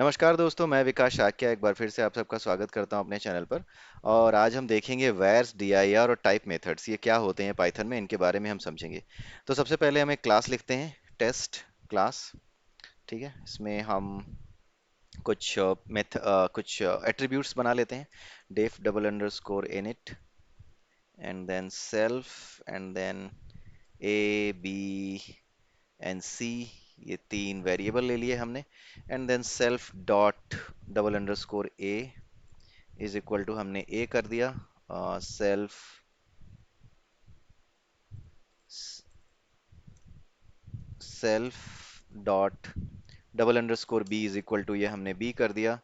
नमस्कार दोस्तों, मैं विकास शाक्य एक बार फिर से आप सबका स्वागत करता हूं अपने चैनल पर। और आज हम देखेंगे वैर्स, डीआईआर और टाइप मेथड्स ये क्या होते हैं पाइथन में, इनके बारे में हम समझेंगे। तो सबसे पहले हम एक क्लास लिखते हैं, टेस्ट क्लास। ठीक है, इसमें हम कुछ एट्रीब्यूट्स बना लेते हैं। Def double underscore init and then self and then A B and C, ये तीन वेरिएबल ले लिए हमने। And then self dot double underscore A is equal to हमने ए कर दिया। Self self dot double underscore B is equal to ये हमने बी कर दिया।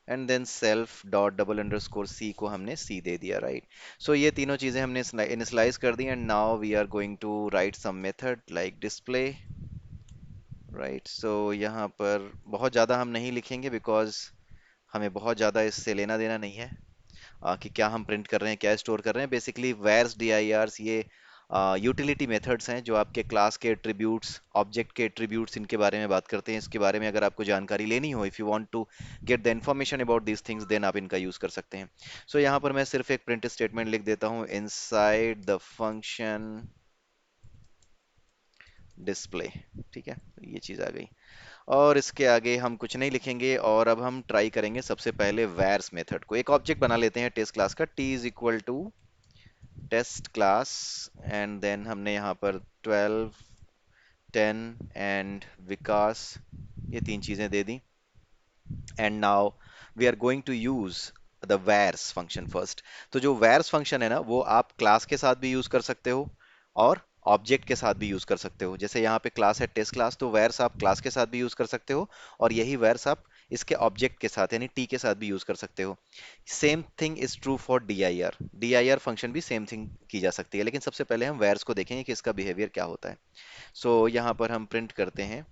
And then self dot double underscore C को हमने सी दे दिया, राइट। सो ये तीनों चीजें हमने इनिशलाइज कर दी and now we are going to write some method like display, right. So यहाँ पर बहुत ज़्यादा हम नहीं लिखेंगे बिकॉज हमें बहुत ज़्यादा इससे लेना देना नहीं है कि क्या हम प्रिंट कर रहे हैं, क्या स्टोर कर रहे हैं। बेसिकली वैर्स, डी आई आर्स, ये यूटिलिटी मेथड्स हैं जो आपके क्लास के एट्रीब्यूट्स, ऑब्जेक्ट के एट्रीब्यूट्स, इनके बारे में बात करते हैं। इसके बारे में अगर आपको जानकारी लेनी हो, if you want to get the information about these things, then आप इनका यूज़ कर सकते हैं। सो यहाँ पर मैं सिर्फ एक प्रिंट स्टेटमेंट लिख देता हूँ, इनसाइड द फंक्शन डिस्प्ले। ठीक है, तो ये चीज़ आ गई। और इसके आगे हम कुछ नहीं लिखेंगे और अब हम ट्राई करेंगे सबसे पहले वैर्स मेथड को। एक ऑब्जेक्ट बना लेते हैं टेस्ट क्लास का, T is equal to test class. And then हमने यहाँ पर 12, 10 एंड विकास, ये तीन चीजें दे दी। And now we are going to use the vars function first. तो जो वैर्स फंक्शन है ना, वो आप क्लास के साथ भी यूज कर सकते हो और ऑब्जेक्ट के साथ भी यूज कर सकते हो। जैसे यहाँ पे क्लास है टेस्ट क्लास, तो वैर्स आप क्लास के साथ भी यूज कर सकते हो और यही वैर्स आप इसके ऑब्जेक्ट के साथ यानी टी के साथ भी यूज कर सकते हो। Same thing is true for D I R. D I R function भी सेम थिंग की जा सकती है, लेकिन सबसे पहले हम वैर्स को देखेंगे कि इसका बिहेवियर क्या होता है। सो यहाँ पर हम प्रिंट करते हैं,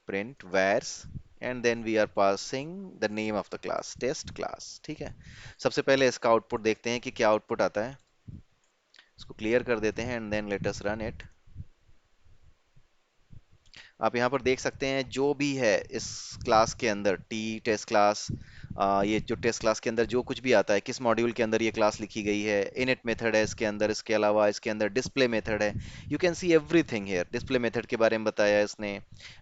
print vars, and then we are passing the name of the class, test class. ठीक है, सबसे पहले इसका आउटपुट देखते हैं कि क्या आउटपुट आता है। इसको क्लियर कर देते हैं and then let us run it. आप यहाँ पर देख सकते हैं जो भी है इस क्लास के अंदर, टी टेस्ट क्लास, ये जो टेस्ट क्लास के अंदर जो कुछ भी आता है, किस मॉड्यूल के अंदर ये क्लास लिखी गई है, इनिट मेथड है इसके अंदर, इसके अलावा इसके अंदर डिस्प्ले मेथड है। You can see everything here. Display method के बारे में बताया इसने,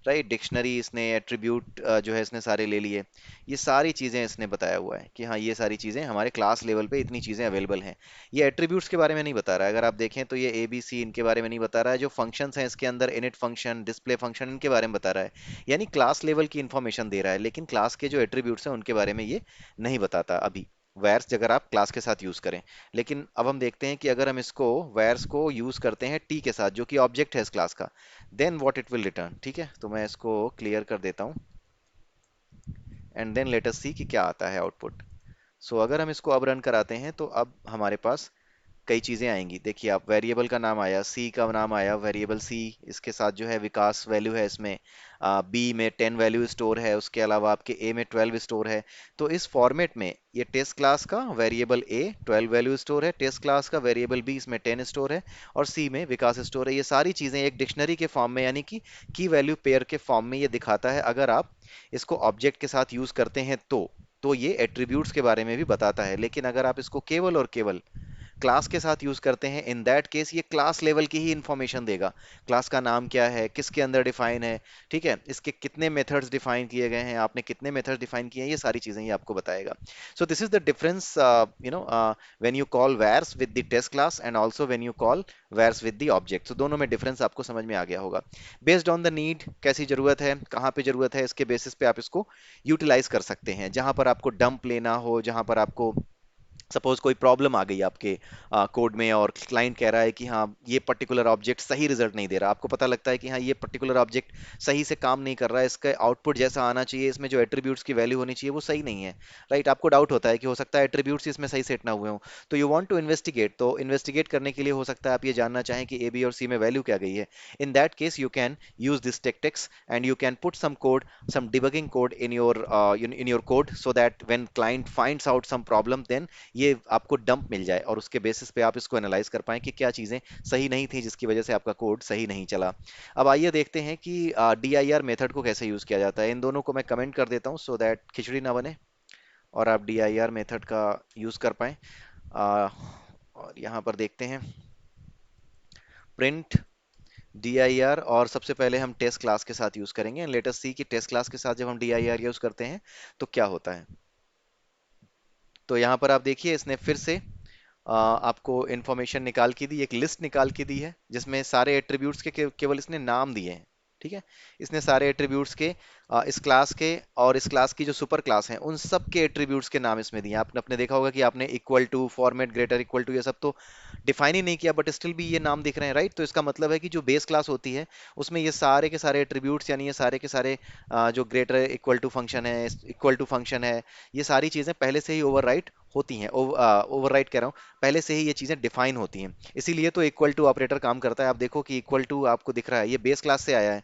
राइट। डिक्शनरी इसने, एट्रीब्यूट जो है इसने सारे ले लिए। ये सारी चीज़ें इसने बताया हुआ है कि हाँ ये सारी चीज़ें हमारे क्लास लेवल पे इतनी चीज़ें अवेलेबल हैं। ये एट्रीब्यूट्स के बारे में नहीं बता रहा है। अगर आप देखें तो ये ए बी सी इनके बारे में नहीं बता रहा है। जो फंक्शंस हैं इसके अंदर, इनिट फंक्शन, डिस्प्ले फंक्शन, इनके बारे में बता रहा है। यानी क्लास लेवल की इंफॉर्मेशन दे रहा है, लेकिन क्लास के जो एट्रीब्यूट्स हैं उनके बारे में ये नहीं बताता अभी। वैर्स अगर आप क्लास के साथ यूज करें, लेकिन अब हम देखते हैं कि अगर हम इसको वैर्स को यूज करते हैं टी के साथ जो कि ऑब्जेक्ट है इस क्लास का, then what it will return. ठीक है, तो मैं इसको क्लियर कर देता हूँ and then let us see कि क्या आता है आउटपुट। सो अगर हम इसको अब रन कराते हैं तो अब हमारे पास कई चीजें आएंगी। देखिए, आप वेरिएबल का नाम आया, सी का नाम आया, वेरिएबल सी, इसके साथ जो है विकास वैल्यू है इसमें, बी में 10 वैल्यू स्टोर है, उसके अलावा आपके ए में 12 स्टोर है। तो इस फॉर्मेट में ये टेस्ट क्लास का वेरिएबल ए 12 वैल्यू स्टोर है, टेस्ट क्लास का वेरिएबल बी इसमें 10 स्टोर है और सी में विकास स्टोर है। ये सारी चीजें एक डिक्शनरी के फॉर्म में यानी कि की वैल्यू पेयर के फॉर्म में ये दिखाता है। अगर आप इसको ऑब्जेक्ट के साथ यूज करते हैं तो ये एट्रीब्यूट्स के बारे में भी बताता है। लेकिन अगर आप इसको केवल और केवल क्लास के साथ यूज करते हैं, इन दैट केस ये क्लास लेवल की ही इंफॉर्मेशन देगा। क्लास का नाम क्या है, किसके अंदर डिफाइन है, ठीक है, इसके कितने मेथड्स डिफाइन किए गए हैं, आपने कितने मेथड्स डिफाइन किए हैं, ये सारी चीजें ये आपको बताएगा। So this is the difference, when you call vars with the test class and also when you call vars with the object. तो दोनों में डिफरेंस आपको समझ में आ गया होगा। बेस्ड ऑन द नीड, कैसी जरूरत है, कहाँ पे जरूरत है, इसके बेसिस पे आप इसको यूटिलाइज कर सकते हैं। जहां पर आपको डंप लेना हो, जहां पर आपको सपोज कोई प्रॉब्लम आ गई आपके कोड में और क्लाइंट कह रहा है कि हाँ ये पर्टिकुलर ऑब्जेक्ट सही रिजल्ट नहीं दे रहा, आपको पता लगता है कि हाँ ये पर्टिकुलर ऑब्जेक्ट सही से काम नहीं कर रहा है, इसका आउटपुट जैसा आना चाहिए, इसमें जो एट्रीब्यूट्स की वैल्यू होनी चाहिए वो सही नहीं है, राइट। आपको डाउट होता है कि हो सकता है एट्रीब्यूट्स इसमें सही सेट ना हुए हों, तो यू वांट टू इन्वेस्टिगेट। तो इन्वेस्टिगेट करने के लिए हो सकता है आप ये जानना चाहें कि ए बी और सी में वैल्यू क्या गई है। In that case you can use this tactics and you can put some code, some debugging code in your code, so that when client finds out some problem, then ये आपको dump मिल जाए और उसके basis पे आप इसको analyse कर पाएं कि क्या चीज़ें सही नहीं थी जिसकी वजह से आपका कोड सही नहीं चला। अब आइए देखते हैं कि DIR मेथड को कैसे यूज़ किया जाता है। इन दोनों को मैं कमेंट कर देता हूँ सो दैट खिचड़ी ना बने और आप DIR मेथड का यूज़ कर पाएं। आ, और यहाँ पर देखते हैं प्रिंट DIR, और सबसे पहले हम टेस्ट क्लास के साथ यूज़ करेंगे। लेट अस सी कि टेस्ट क्लास के साथ जब हम DIR यूज़ करते हैं तो क्या होता है। तो यहाँ पर आप देखिए इसने फिर से आपको इंफॉर्मेशन निकाल के दी, एक लिस्ट निकाल के दी है जिसमें सारे एट्रीब्यूट्स केवल इसने नाम दिए हैं। ठीक है, इसने सारे एट्रीब्यूट्स के इस क्लास के और इस क्लास की जो सुपर क्लास हैं उन सब के एट्रीब्यूट्स के नाम इसमें दिए हैं। आपने अपने देखा होगा कि आपने equal to, format, greater equal to, ये सब तो डिफाइन ही नहीं किया बट स्टिल भी ये नाम दिख रहे हैं, राइट। तो इसका मतलब है कि जो बेस क्लास होती है उसमें ये सारे के सारे एट्रीब्यूट्स, यानी ये सारे के सारे जो ग्रेटर इक्वल टू फंक्शन है, इक्वल टू फंक्शन है, ये सारी चीजें पहले से ही ओवरराइट होती हैं। ओवरराइट कह रहा हूँ, पहले से ही ये चीजें डिफाइन होती हैं। इसीलिए तो इक्वल टू ऑपरेटर काम करता है। आप देखो कि इक्वल टू आपको दिख रहा है, ये बेस क्लास से आया है।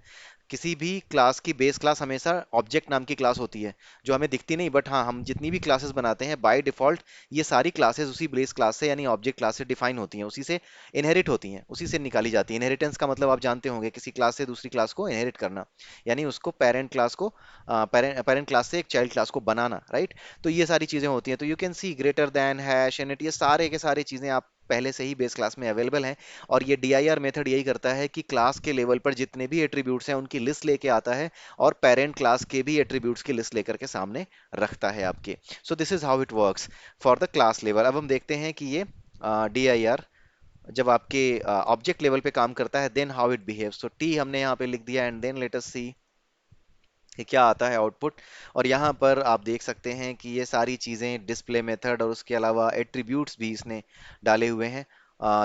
किसी भी क्लास की बेस क्लास हमेशा ऑब्जेक्ट नाम की क्लास होती है जो हमें दिखती नहीं, बट हाँ, हम जितनी भी क्लासेस बनाते हैं बाय डिफॉल्ट ये सारी क्लासेस उसी बेस क्लास से यानी ऑब्जेक्ट क्लास से डिफाइन होती हैं, उसी से इनहेरिट होती हैं, उसी से निकाली जाती है। इनहेरिटेंस का मतलब आप जानते होंगे, किसी क्लास से दूसरी क्लास को इनहेरिट करना, यानी उसको पेरेंट क्लास को पेरेंट क्लास से एक चाइल्ड क्लास को बनाना, राइट। तो ये सारी चीजें होती हैं। तो you can C greater than, hash, init, ये सारे के सारे चीजें आप पहले से ही बेस क्लास में अवेलेबल हैं। और ये DIR मेथड यही करता है कि क्लास के लेवल पर जितने भी एट्रीब्यूट्स हैं उनकी लिस्ट लेके आता है और पेरेंट क्लास के भी एट्रीब्यूट्स की लिस्ट लेकर के सामने रखता है आपके। सो this is how it works for the class level. अब हम देखते हैं कि ये DIR जब आपके ऑब्जेक्ट लेवल पे काम करता है then how it behaves. So T हमने यहाँ पे लिख दिया and then let us see कि क्या आता है आउटपुट। और यहाँ पर आप देख सकते हैं कि ये सारी चीज़ें डिस्प्ले मेथड और उसके अलावा एट्रीब्यूट्स भी इसने डाले हुए हैं।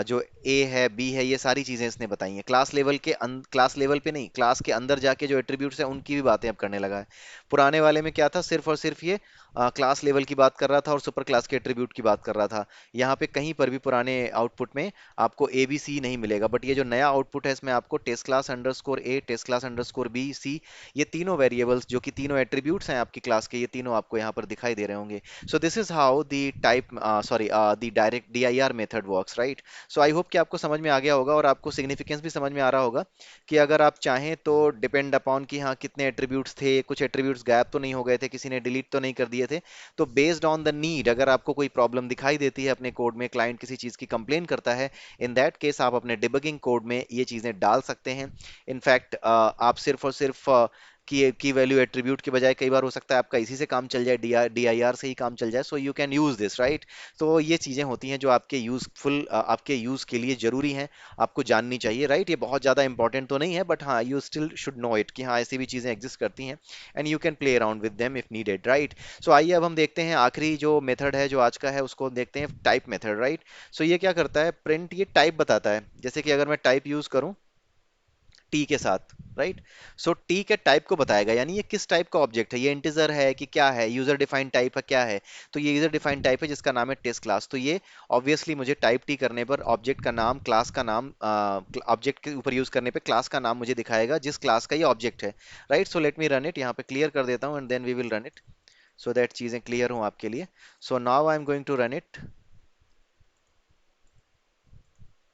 जो ए है, बी है, ये सारी चीज़ें इसने बताई हैं। क्लास लेवल के क्लास लेवल पे नहीं, क्लास के अंदर जाके जो एट्रीब्यूट्स हैं उनकी भी बातें अब करने लगा है। पुराने वाले में क्या था, सिर्फ और सिर्फ ये क्लास लेवल की बात कर रहा था और सुपर क्लास के एट्रीब्यूट की बात कर रहा था। यहाँ पे कहीं पर भी पुराने आउटपुट में आपको ABC नहीं मिलेगा, बट ये जो नया आउटपुट है इसमें आपको test class underscore A, test class underscore B, C, ये तीनों वेरिएबल्स जो कि तीनों एट्रीब्यूट्स हैं आपकी क्लास के, ये तीनों आपको यहाँ पर दिखाई दे रहे होंगे। सो this is how the type sorry the direct DIR method works, right. So I hope कि आपको समझ में आ गया होगा और आपको सिग्निफिकेंस भी समझ में आ रहा होगा कि अगर आप चाहें तो डिपेंड अपॉन कि हाँ कितने एट्रीब्यूट्स थे, कुछ एट्रीब्यूट्स गायब तो नहीं हो गए थे, किसी ने डिलीट तो नहीं कर दिए थे। तो बेस्ड ऑन द नीड, अगर आपको कोई प्रॉब्लम दिखाई देती है अपने कोड में, क्लाइंट किसी चीज़ की कंप्लेन करता है, इन दैट केस आप अपने डिबगिंग कोड में ये चीज़ें डाल सकते हैं। इनफैक्ट आप सिर्फ और सिर्फ की वैल्यू एट्रीब्यूट के बजाय कई बार हो सकता है आपका इसी से काम चल जाए, DIR से ही काम चल जाए। So you can use this, right. तो ये चीजें होती हैं जो आपके यूजफुल, आपके यूज के लिए जरूरी हैं, आपको जाननी चाहिए, राइट। ये बहुत ज्यादा इंपॉर्टेंट तो नहीं है बट हाँ you still should know it कि हाँ ऐसी भी चीजें एग्जिस्ट करती हैं and you can play around with them if needed, right. So आइए अब हम देखते हैं आखिरी जो मेथड है जो आज का है उसको देखते हैं, टाइप मेथड, राइट। सो ये क्या करता है, प्रिंट, ये टाइप बताता है। जैसे कि अगर मैं टाइप यूज करूं टी के साथ, राइट। सो टी के टाइप को बताएगा, यानी ये किस टाइप का ऑब्जेक्ट है, ये इंटीजर है कि क्या है, यूजर डिफाइंड टाइप है क्या है। तो ये यूजर डिफाइंड टाइप है जिसका नाम है टेस्ट क्लास। तो ये ऑब्वियसली मुझे टाइप टी करने पर ऑब्जेक्ट का नाम, क्लास का नाम, ऑब्जेक्ट के ऊपर यूज करने पे क्लास का नाम मुझे दिखाएगा जिस क्लास का ये ऑब्जेक्ट है, right. So let me run it, यहाँ पे क्लियर कर देता हूँ and then we will run it so that चीजें क्लियर हों आपके लिए। So now I am going to run it.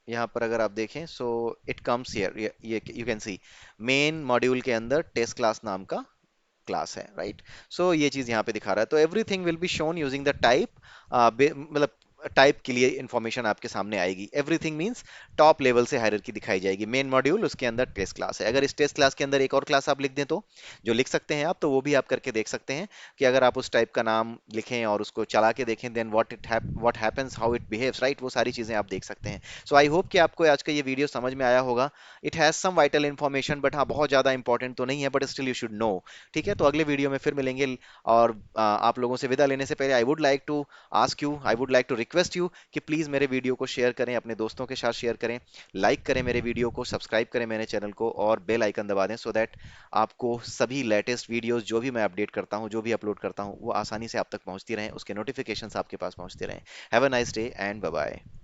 यहाँ पर अगर आप देखें सो इट कम्स हियर, ये you can see main module के अंदर टेस्ट क्लास नाम का क्लास है, राइट। सो ये चीज यहाँ पे दिखा रहा है। तो everything will be shown using the type, मतलब टाइप के लिए इंफॉर्मेशन आपके सामने आएगी। एवरीथिंग मींस टॉप लेवल से हायरार्की दिखाई जाएगी। मेन मॉड्यूल, उसके अंदर टेस्ट क्लास है। अगर इस टेस्ट क्लास के अंदर एक और क्लास आप लिख दें तो, जो लिख सकते हैं आप, तो वो भी आप करके देख सकते हैं कि अगर आप उस टाइप का नाम लिखें और उसको चला के देखें then what happens, how it behaves, right. वो सारी चीजें आप देख सकते हैं। सो आई होप कि आपको आज का ये वीडियो समझ में आया होगा। It has some vital information but हाँ बहुत ज्यादा इंपॉर्टेंट तो नहीं है, but still you should know. ठीक है, तो अगले वीडियो में फिर मिलेंगे। और आप लोगों से विदा लेने से पहले I would like to ask you, I would like to request you कि प्लीज़ मेरे वीडियो को शेयर करें, अपने दोस्तों के साथ शेयर करें, लाइक करें मेरे वीडियो को, सब्सक्राइब करें मेरे चैनल को और बेल आइकन दबा दें सो दैट आपको सभी लेटेस्ट वीडियोस जो भी मैं अपडेट करता हूँ, जो भी अपलोड करता हूँ, वो आसानी से आप तक पहुँचती रहें, उसके नोटिफिकेशंस आपके पास पहुँचते रहें। Have a nice day and bye bye.